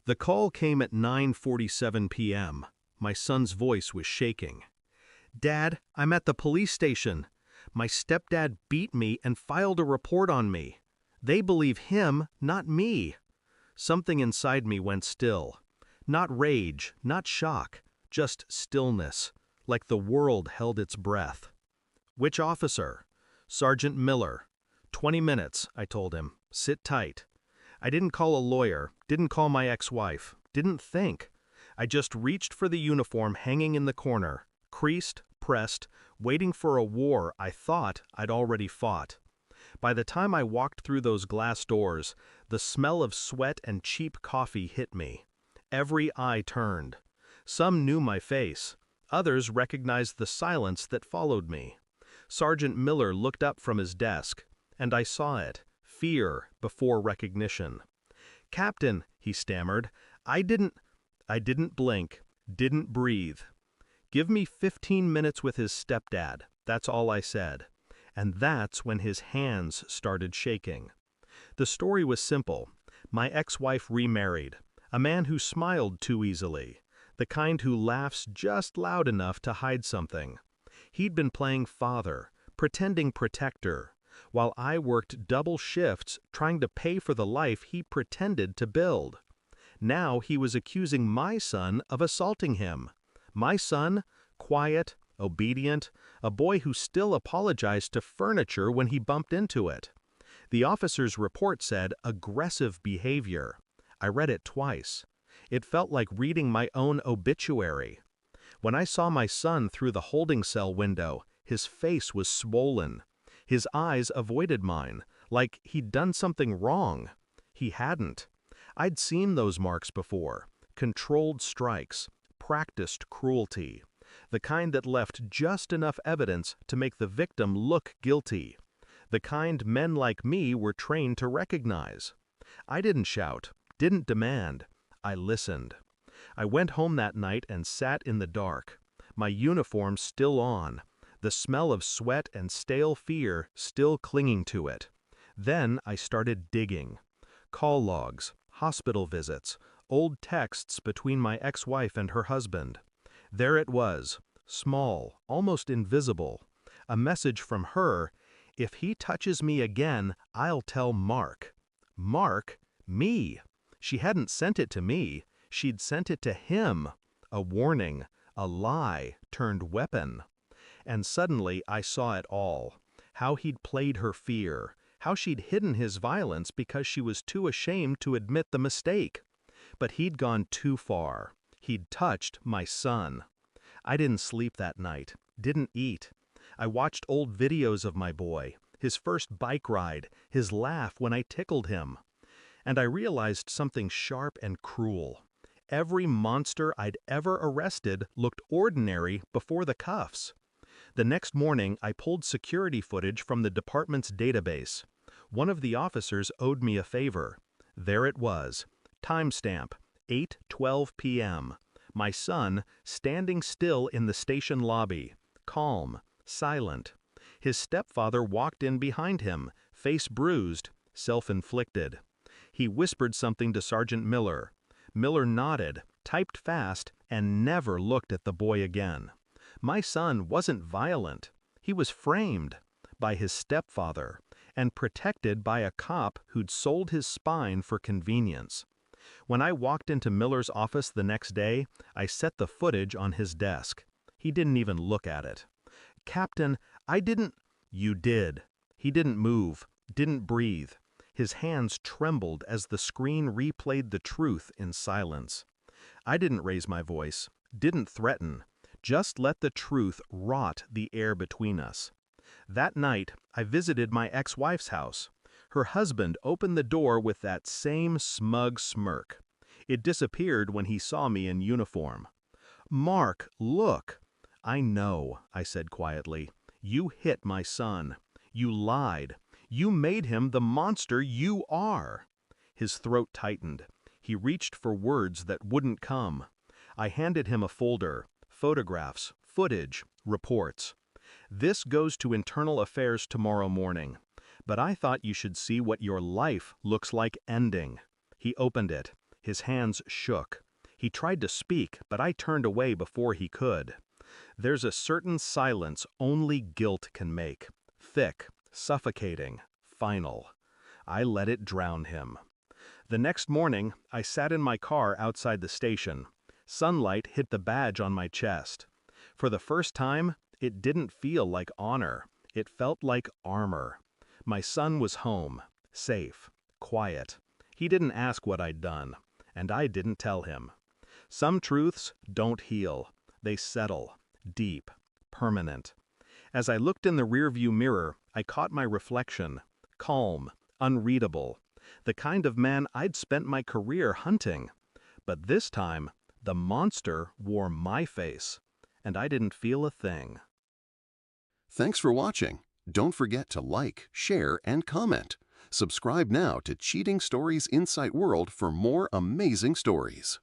The call came at 9:47 p.m. My son's voice was shaking. "Dad, I'm at the police station. My stepdad beat me and filed a report on me. They believe him, not me." Something inside me went still. Not rage, not shock, just stillness, like the world held its breath. "Which officer?" "Sergeant Miller." "20 minutes," I told him. "Sit tight." I didn't call a lawyer, didn't call my ex-wife, didn't think. I just reached for the uniform hanging in the corner, creased, pressed, waiting for a war I thought I'd already fought. By the time I walked through those glass doors, the smell of sweat and cheap coffee hit me. Every eye turned. Some knew my face. Others recognized the silence that followed me. Sergeant Miller looked up from his desk, and I saw it. Fear before recognition. "Captain," he stammered, I didn't blink, didn't breathe. "Give me 15 minutes with his stepdad," that's all I said. And that's when his hands started shaking. The story was simple. My ex-wife remarried, a man who smiled too easily, the kind who laughs just loud enough to hide something. He'd been playing father, pretending protector, while I worked double shifts trying to pay for the life he pretended to build. Now he was accusing my son of assaulting him. My son, quiet, obedient, a boy who still apologized to furniture when he bumped into it. The officer's report said aggressive behavior. I read it twice. It felt like reading my own obituary. When I saw my son through the holding cell window, his face was swollen. His eyes avoided mine, like he'd done something wrong. He hadn't. I'd seen those marks before. Controlled strikes, practiced cruelty. The kind that left just enough evidence to make the victim look guilty. The kind men like me were trained to recognize. I didn't shout, didn't demand. I listened. I went home that night and sat in the dark. My uniform still on. The smell of sweat and stale fear still clinging to it. Then I started digging. Call logs, hospital visits, old texts between my ex-wife and her husband. There it was, small, almost invisible. A message from her: "If he touches me again, I'll tell Mark." Mark? Me? She hadn't sent it to me. She'd sent it to him. A warning, a lie turned weapon. And suddenly I saw it all. How he'd played her fear. How she'd hidden his violence because she was too ashamed to admit the mistake. But he'd gone too far. He'd touched my son. I didn't sleep that night, didn't eat. I watched old videos of my boy, his first bike ride, his laugh when I tickled him. And I realized something sharp and cruel. Every monster I'd ever arrested looked ordinary before the cuffs. The next morning, I pulled security footage from the department's database. One of the officers owed me a favor. There it was. Timestamp, 8:12 p.m. My son, standing still in the station lobby, calm, silent. His stepfather walked in behind him, face bruised, self-inflicted. He whispered something to Sergeant Miller. Miller nodded, typed fast, and never looked at the boy again. My son wasn't violent. He was framed by his stepfather and protected by a cop who'd sold his spine for convenience. When I walked into Miller's office the next day, I set the footage on his desk. He didn't even look at it. "Captain, I didn't—" "You did." He didn't move, didn't breathe. His hands trembled as the screen replayed the truth in silence. I didn't raise my voice, didn't threaten. Just let the truth rot the air between us. That night, I visited my ex-wife's house. Her husband opened the door with that same smug smirk. It disappeared when he saw me in uniform. "Mark, look." "I know," I said quietly. "You hit my son. You lied. You made him the monster you are." His throat tightened. He reached for words that wouldn't come. I handed him a folder. Photographs, footage, reports. "This goes to Internal Affairs tomorrow morning. But I thought you should see what your life looks like ending." He opened it. His hands shook. He tried to speak, but I turned away before he could. There's a certain silence only guilt can make. Thick, suffocating, final. I let it drown him. The next morning, I sat in my car outside the station. Sunlight hit the badge on my chest. For the first time, it didn't feel like honor. It felt like armor. My son was home, safe, quiet. He didn't ask what I'd done, and I didn't tell him. Some truths don't heal. They settle, deep, permanent. As I looked in the rearview mirror, I caught my reflection, calm, unreadable, the kind of man I'd spent my career hunting. But this time, the monster wore my face, and I didn't feel a thing. Thanks for watching. Don't forget to like, share, and comment. Subscribe now to Cheating Stories Insight World for more amazing stories.